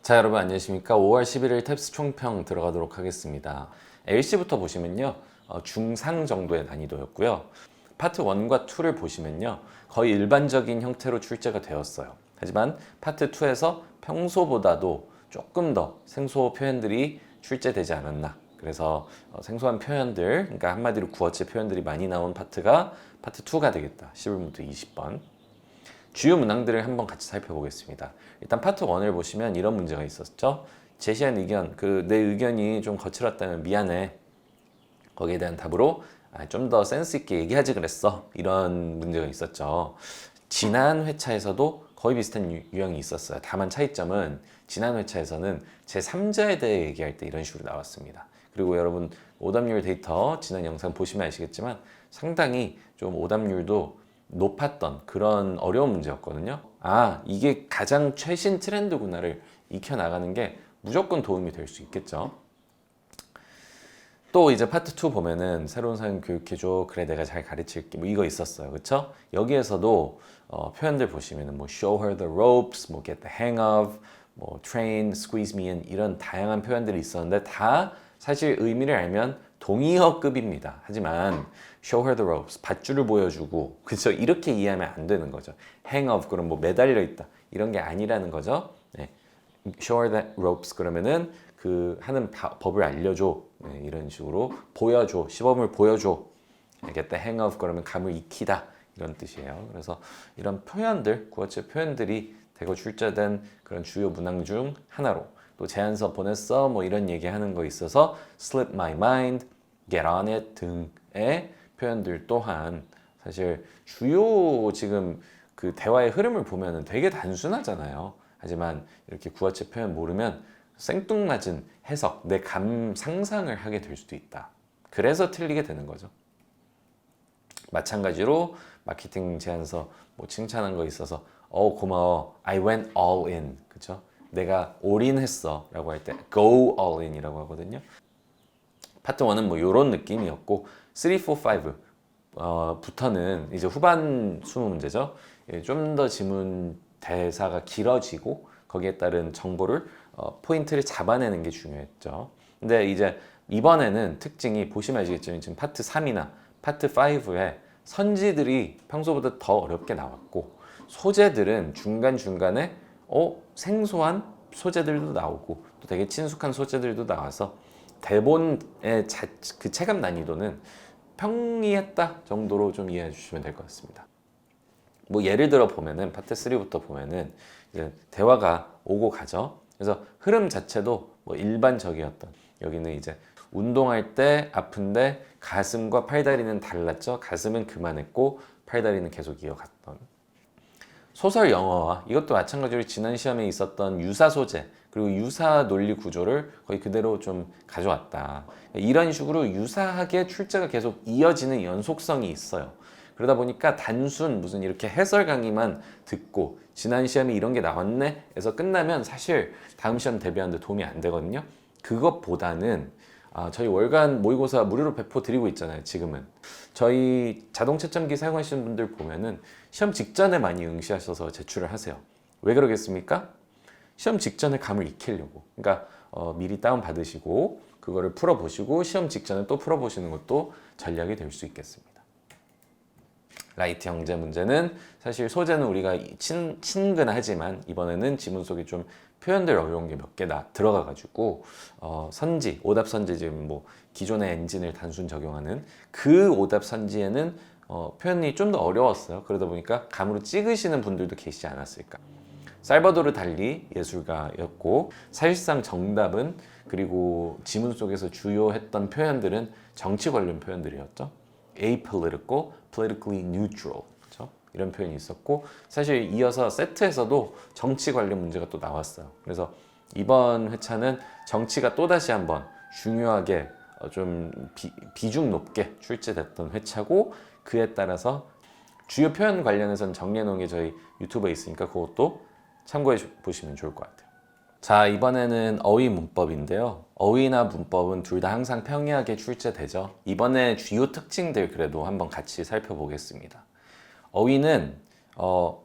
자, 여러분 안녕하십니까? 5월 11일 탭스 총평 들어가도록 하겠습니다. LC부터 보시면요, 중상 정도의 난이도였고요. 파트 1과 2를 보시면요, 거의 일반적인 형태로 출제가 되었어요. 하지만 파트 2에서 평소보다도 조금 더 생소 표현들이 출제되지 않았나. 그래서 생소한 표현들, 그러니까 한마디로 구어체 표현들이 많이 나온 파트가 파트 2가 되겠다. 11부터 20번. 주요 문항들을 한번 같이 살펴보겠습니다. 일단 파트 1을 보시면 이런 문제가 있었죠. 제시한 의견, 내 의견이 좀 거칠었다면 미안해. 거기에 대한 답으로 좀 더 센스 있게 얘기하지 그랬어. 이런 문제가 있었죠. 지난 회차에서도 거의 비슷한 유형이 있었어요. 다만 차이점은 지난 회차에서는 제3자에 대해 얘기할 때 이런 식으로 나왔습니다. 그리고 여러분 오답률 데이터 지난 영상 보시면 아시겠지만 상당히 좀 오답률도 높았던 그런 어려운 문제였거든요. 이게 가장 최신 트렌드구나를 익혀나가는 게 무조건 도움이 될 수 있겠죠. 또 이제 파트 2 보면은 새로운 사람 교육해줘. 그래 내가 잘 가르칠게. 뭐 이거 있었어요. 그쵸? 여기에서도 표현들 보시면은 뭐 show her the ropes, 뭐 get the hang of, 뭐 train, squeeze me in 이런 다양한 표현들이 있었는데 다 사실 의미를 알면 동의어급입니다. 하지만 show her the ropes, 밧줄을 보여주고, 그쵸? 이렇게 이해하면 안 되는 거죠. hang of, 그럼 뭐 매달려 있다. 이런 게 아니라는 거죠. 네. show her the ropes, 그러면은 그 하는 법을 알려줘. 네, 이런 식으로 보여줘. 시범을 보여줘. get the hang of, 그러면 감을 익히다. 이런 뜻이에요. 그래서 이런 표현들, 구어체 표현들이 대거 출제된 그런 주요 문항 중 하나로 또 제안서 보냈어 뭐 이런 얘기하는 거 있어서 slip my mind, get on it 등의 표현들 또한 사실 주요 지금 그 대화의 흐름을 보면은 되게 단순하잖아요. 하지만 이렇게 구어체 표현 모르면 생뚱맞은 해석, 내 감 상상을 하게 될 수도 있다. 그래서 틀리게 되는 거죠. 마찬가지로 마케팅 제안서 뭐 칭찬한 거 있어서 고마워, I went all in, 그쵸? 내가 올인했어 라고 할 때 go all in 이라고 하거든요. 파트 1은 뭐 이런 느낌이었고 3, 4, 5 부터는 이제 후반 20문제죠. 좀 더 지문 대사가 길어지고 거기에 따른 정보를 포인트를 잡아내는 게 중요했죠. 근데 이제 이번에는 특징이 보시면 아시겠지만 지금 파트 3이나 파트 5에 선지들이 평소보다 더 어렵게 나왔고 소재들은 중간중간에 생소한 소재들도 나오고 또 되게 친숙한 소재들도 나와서 대본의 그 체감 난이도는 평이했다 정도로 좀 이해해 주시면 될 것 같습니다. 뭐 예를 들어 보면은 파트 3부터 보면은 이제 대화가 오고 가죠. 그래서 흐름 자체도 뭐 일반적이었던, 여기는 이제 운동할 때 아픈데 가슴과 팔다리는 달랐죠. 가슴은 그만했고 팔다리는 계속 이어갔던. 소설 영어와 이것도 마찬가지로 지난 시험에 있었던 유사 소재 그리고 유사 논리 구조를 거의 그대로 좀 가져왔다. 이런 식으로 유사하게 출제가 계속 이어지는 연속성이 있어요. 그러다 보니까 단순 무슨 이렇게 해설 강의만 듣고 지난 시험에 이런 게 나왔네 해서 끝나면 사실 다음 시험 대비하는데 도움이 안 되거든요. 그것보다는 저희 월간 모의고사 무료로 배포 드리고 있잖아요. 지금은 저희 자동 채점기 사용하시는 분들 보면은 시험 직전에 많이 응시하셔서 제출을 하세요. 왜 그러겠습니까? 시험 직전에 감을 익히려고. 그러니까 미리 다운 받으시고 그거를 풀어보시고 시험 직전에 또 풀어보시는 것도 전략이 될 수 있겠습니다. 라이트 형제 문제는 사실 소재는 우리가 친근하지만 이번에는 지문 속에 좀 표현들 어려운 게 몇 개 들어가가지고 선지, 오답 선지 지금 뭐 기존의 엔진을 단순 적용하는 그 오답 선지에는 표현이 좀 더 어려웠어요. 그러다 보니까 감으로 찍으시는 분들도 계시지 않았을까. 살바도르 달리 예술가였고 사실상 정답은 그리고 지문 속에서 주요했던 표현들은 정치 관련 표현들이었죠. apolitical, politically neutral, 그렇죠? 이런 표현이 있었고 사실 이어서 세트에서도 정치 관련 문제가 또 나왔어요. 그래서 이번 회차는 정치가 또다시 한번 중요하게 좀 비중 높게 출제됐던 회차고 그에 따라서 주요 표현 관련해서는 정리해 놓은 게 저희 유튜브에 있으니까 그것도 참고해 보시면 좋을 것 같아요. 자, 이번에는 어휘 문법인데요. 어휘나 문법은 둘 다 항상 평이하게 출제되죠. 이번에 주요 특징들 그래도 한번 같이 살펴보겠습니다. 어휘는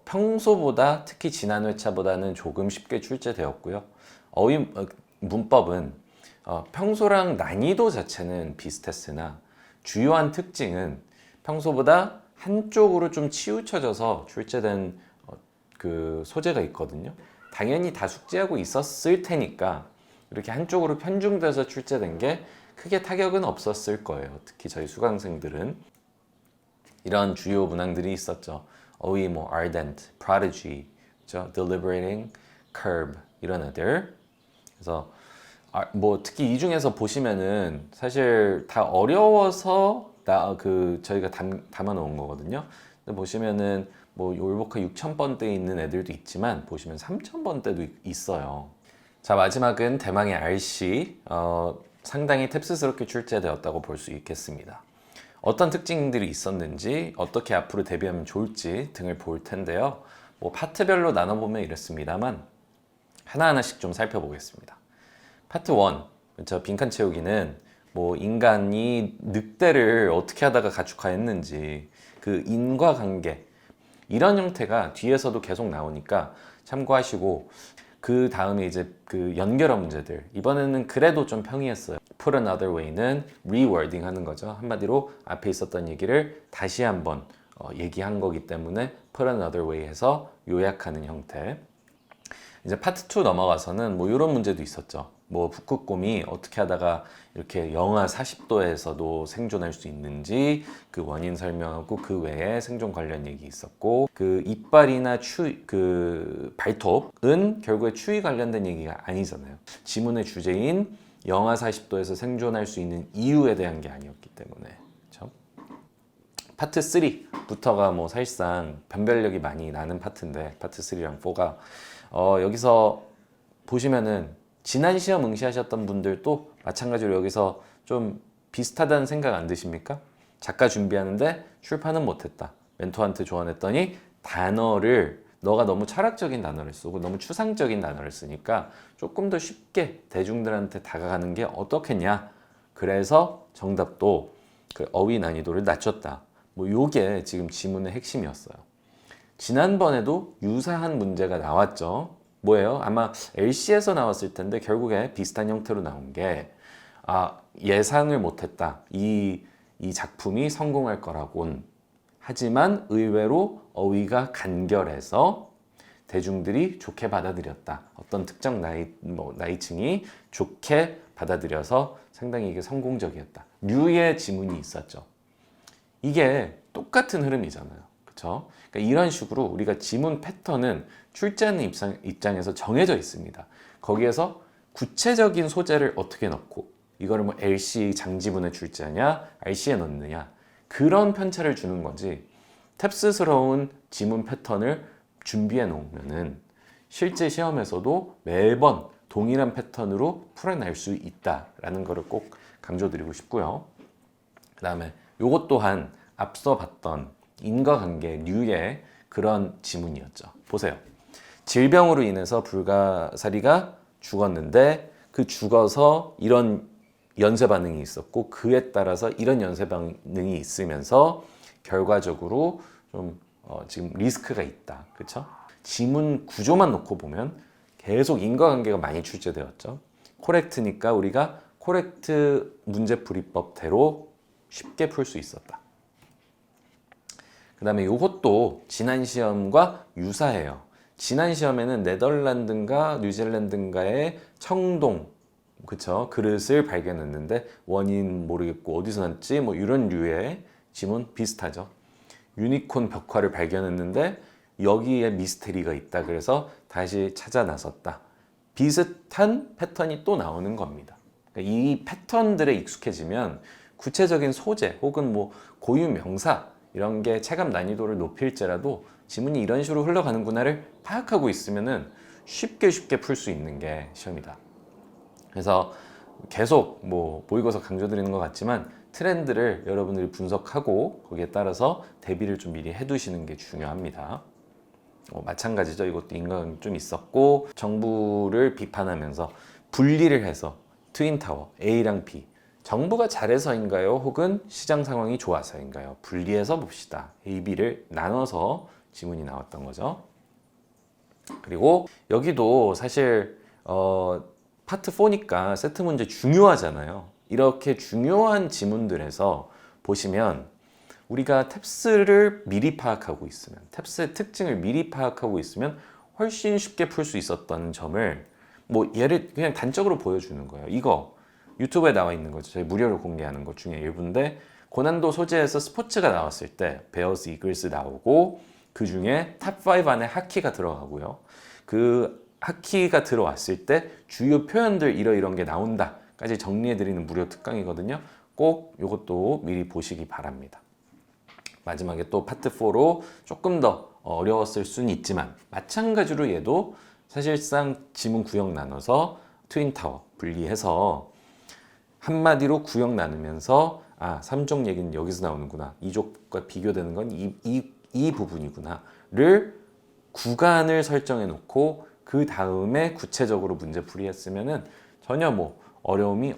평소보다 특히 지난 회차보다는 조금 쉽게 출제되었고요. 문법은 평소랑 난이도 자체는 비슷했으나 주요한 특징은 평소보다 한쪽으로 좀 치우쳐져서 출제된 그 소재가 있거든요. 당연히 다 숙지하고 있었을 테니까 이렇게 한쪽으로 편중돼서 출제된 게 크게 타격은 없었을 거예요. 특히 저희 수강생들은 이런 주요 문항들이 있었죠. 뭐 ardent, prodigy, 그렇죠? deliberating, curb 이런 애들. 그래서 뭐 특히 이 중에서 보시면은 사실 다 어려워서 저희가 담아 놓은 거거든요. 근데 보시면은 뭐 올보카 6,000번대에 있는 애들도 있지만 보시면 3,000번대도 있어요. 자, 마지막은 대망의 RC. 상당히 탭스스럽게 출제되었다고 볼 수 있겠습니다. 어떤 특징들이 있었는지, 어떻게 앞으로 대비하면 좋을지 등을 볼 텐데요. 뭐 파트별로 나눠보면 이렇습니다만 하나하나씩 좀 살펴보겠습니다. 파트 1, 그렇죠? 빈칸 채우기는 뭐 인간이 늑대를 어떻게 하다가 가축화했는지 그 인과관계 이런 형태가 뒤에서도 계속 나오니까 참고하시고 그 다음에 이제 그 연결어 문제들 이번에는 그래도 좀 평이했어요. Put another way는 rewording 하는 거죠. 한마디로 앞에 있었던 얘기를 다시 한번 얘기한 거기 때문에 Put another way 해서 요약하는 형태. 이제 파트 2 넘어가서는 뭐 이런 문제도 있었죠. 뭐 북극곰이 어떻게 하다가 이렇게 영하 40도에서도 생존할 수 있는지 그 원인 설명하고 그 외에 생존 관련 얘기 있었고 그 이빨이나 그 발톱은 결국에 추위 관련된 얘기가 아니잖아요. 지문의 주제인 영하 40도에서 생존할 수 있는 이유에 대한 게 아니었기 때문에 그렇죠? 파트 3부터가 뭐 사실상 변별력이 많이 나는 파트인데 파트 3랑 4가 여기서 보시면은 지난 시험 응시하셨던 분들도 마찬가지로 여기서 좀 비슷하다는 생각 안 드십니까? 작가 준비하는데 출판은 못했다. 멘토한테 조언했더니 단어를 너가 너무 철학적인 단어를 쓰고 너무 추상적인 단어를 쓰니까 조금 더 쉽게 대중들한테 다가가는 게 어떻겠냐. 그래서 정답도 그 어휘 난이도를 낮췄다. 뭐 요게 지금 지문의 핵심이었어요. 지난번에도 유사한 문제가 나왔죠. 뭐예요? 아마 LC에서 나왔을 텐데 결국에 비슷한 형태로 나온 게 예상을 못했다. 이 작품이 성공할 거라곤. 하지만 의외로 어휘가 간결해서 대중들이 좋게 받아들였다. 어떤 특정 나이층이 좋게 받아들여서 상당히 이게 성공적이었다. 류의 지문이 있었죠. 이게 똑같은 흐름이잖아요. 그렇죠? 그러니까 이런 식으로 우리가 지문 패턴은 출제하는 입장에서 정해져 있습니다. 거기에서 구체적인 소재를 어떻게 넣고 이거를 뭐 LC 장지문에 출제하냐, RC에 넣느냐 그런 편차를 주는 거지 탭스스러운 지문 패턴을 준비해 놓으면은 실제 시험에서도 매번 동일한 패턴으로 풀어낼 수 있다라는 것을 꼭 강조드리고 싶고요. 그 다음에 요것 또한 앞서 봤던 인과관계류의 그런 지문이었죠. 보세요. 질병으로 인해서 불가사리가 죽었는데 그 죽어서 이런 연쇄 반응이 있었고 그에 따라서 이런 연쇄 반응이 있으면서 결과적으로 좀 지금 리스크가 있다. 그렇죠? 지문 구조만 놓고 보면 계속 인과관계가 많이 출제되었죠. 코렉트니까 우리가 코렉트 문제풀이법대로 쉽게 풀 수 있었다. 그 다음에 이것도 지난 시험과 유사해요. 지난 시험에는 네덜란드인가 뉴질랜드인가의 청동 그쵸 그릇을 발견했는데 원인 모르겠고 어디서 났지 뭐 이런 류의 지문 비슷하죠. 유니콘 벽화를 발견했는데 여기에 미스테리가 있다. 그래서 다시 찾아 나섰다. 비슷한 패턴이 또 나오는 겁니다. 그러니까 이 패턴들에 익숙해지면 구체적인 소재 혹은 뭐 고유 명사 이런 게 체감 난이도를 높일지라도 지문이 이런 식으로 흘러가는구나를 파악하고 있으면은 쉽게 풀 수 있는 게 시험이다. 그래서 계속 뭐 모의고사 강조드리는 것 같지만 트렌드를 여러분들이 분석하고 거기에 따라서 대비를 좀 미리 해두시는 게 중요합니다. 마찬가지죠. 이것도 인과관계 좀 있었고 정부를 비판하면서 분리를 해서 트윈타워 A랑 B 정부가 잘해서인가요? 혹은 시장 상황이 좋아서인가요? 분리해서 봅시다. A, B를 나눠서 지문이 나왔던 거죠. 그리고 여기도 사실 파트 4니까 세트 문제 중요하잖아요. 이렇게 중요한 지문들에서 보시면 우리가 탭스를 미리 파악하고 있으면, 탭스의 특징을 미리 파악하고 있으면 훨씬 쉽게 풀 수 있었던 점을 뭐 예를 그냥 단적으로 보여주는 거예요. 이거 유튜브에 나와 있는 거죠. 저희 무료로 공개하는 것 중에 일부인데, 고난도 소재에서 스포츠가 나왔을 때 베어스 이글스 나오고 그 중에 탑5 안에 하키가 들어가고요. 그 하키가 들어왔을 때 주요 표현들 이런 게 나온다까지 정리해드리는 무료 특강이거든요. 꼭 이것도 미리 보시기 바랍니다. 마지막에 또 파트 4로 조금 더 어려웠을 수는 있지만 마찬가지로 얘도 사실상 지문 구역 나눠서 트윈타워 분리해서 한마디로 구역 나누면서 아, 3족 얘기는 여기서 나오는구나, 2족과 비교되는 건 이 부분이구나를 구간을 설정해 놓고 그 다음에 구체적으로 문제 풀이했으면은 전혀 뭐 어려움이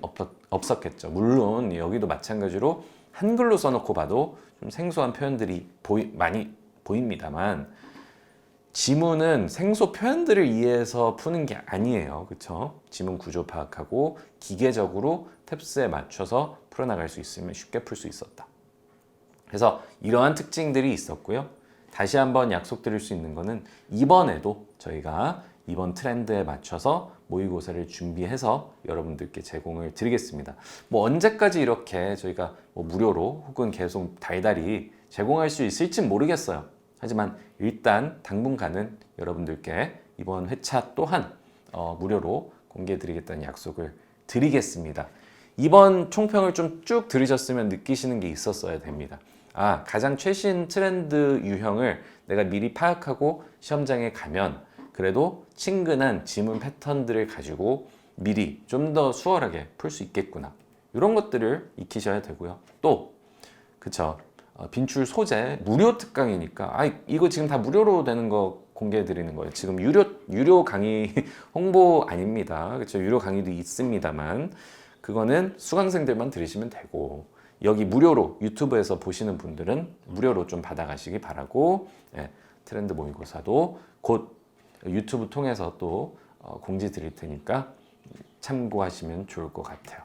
없었겠죠. 물론 여기도 마찬가지로 한글로 써놓고 봐도 좀 생소한 표현들이 많이 보입니다만, 지문은 생소 표현들을 이해해서 푸는 게 아니에요. 그렇죠? 지문 구조 파악하고 기계적으로 탭스에 맞춰서 풀어나갈 수 있으면 쉽게 풀 수 있었다. 그래서 이러한 특징들이 있었고요. 다시 한번 약속드릴 수 있는 거는 이번에도 저희가 이번 트렌드에 맞춰서 모의고사를 준비해서 여러분들께 제공을 드리겠습니다. 뭐 언제까지 이렇게 저희가 뭐 무료로 혹은 계속 달달이 제공할 수 있을진 모르겠어요. 하지만 일단 당분간은 여러분들께 이번 회차 또한 무료로 공개해 드리겠다는 약속을 드리겠습니다. 이번 총평을 좀 쭉 들으셨으면 느끼시는 게 있었어야 됩니다. 아, 가장 최신 트렌드 유형을 내가 미리 파악하고 시험장에 가면 그래도 친근한 지문 패턴들을 가지고 미리 좀 더 수월하게 풀 수 있겠구나. 이런 것들을 익히셔야 되고요. 또 그쵸, 빈출 소재 무료 특강이니까 이거 지금 다 무료로 되는 거 공개해 드리는 거예요. 지금 유료 강의 홍보 아닙니다. 그쵸, 유료 강의도 있습니다만 그거는 수강생들만 들으시면 되고, 여기 무료로 유튜브에서 보시는 분들은 무료로 좀 받아가시기 바라고, 트렌드 모의고사도 곧 유튜브 통해서 또 공지 드릴 테니까 참고하시면 좋을 것 같아요.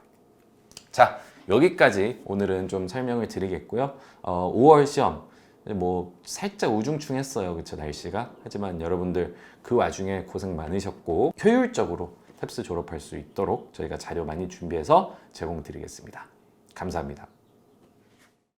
자, 여기까지 오늘은 좀 설명을 드리겠고요. 5월 시험 뭐 살짝 우중충했어요. 그쵸, 날씨가. 하지만 여러분들 그 와중에 고생 많으셨고 효율적으로 탭스 졸업할 수 있도록 저희가 자료 많이 준비해서 제공 드리겠습니다. 감사합니다.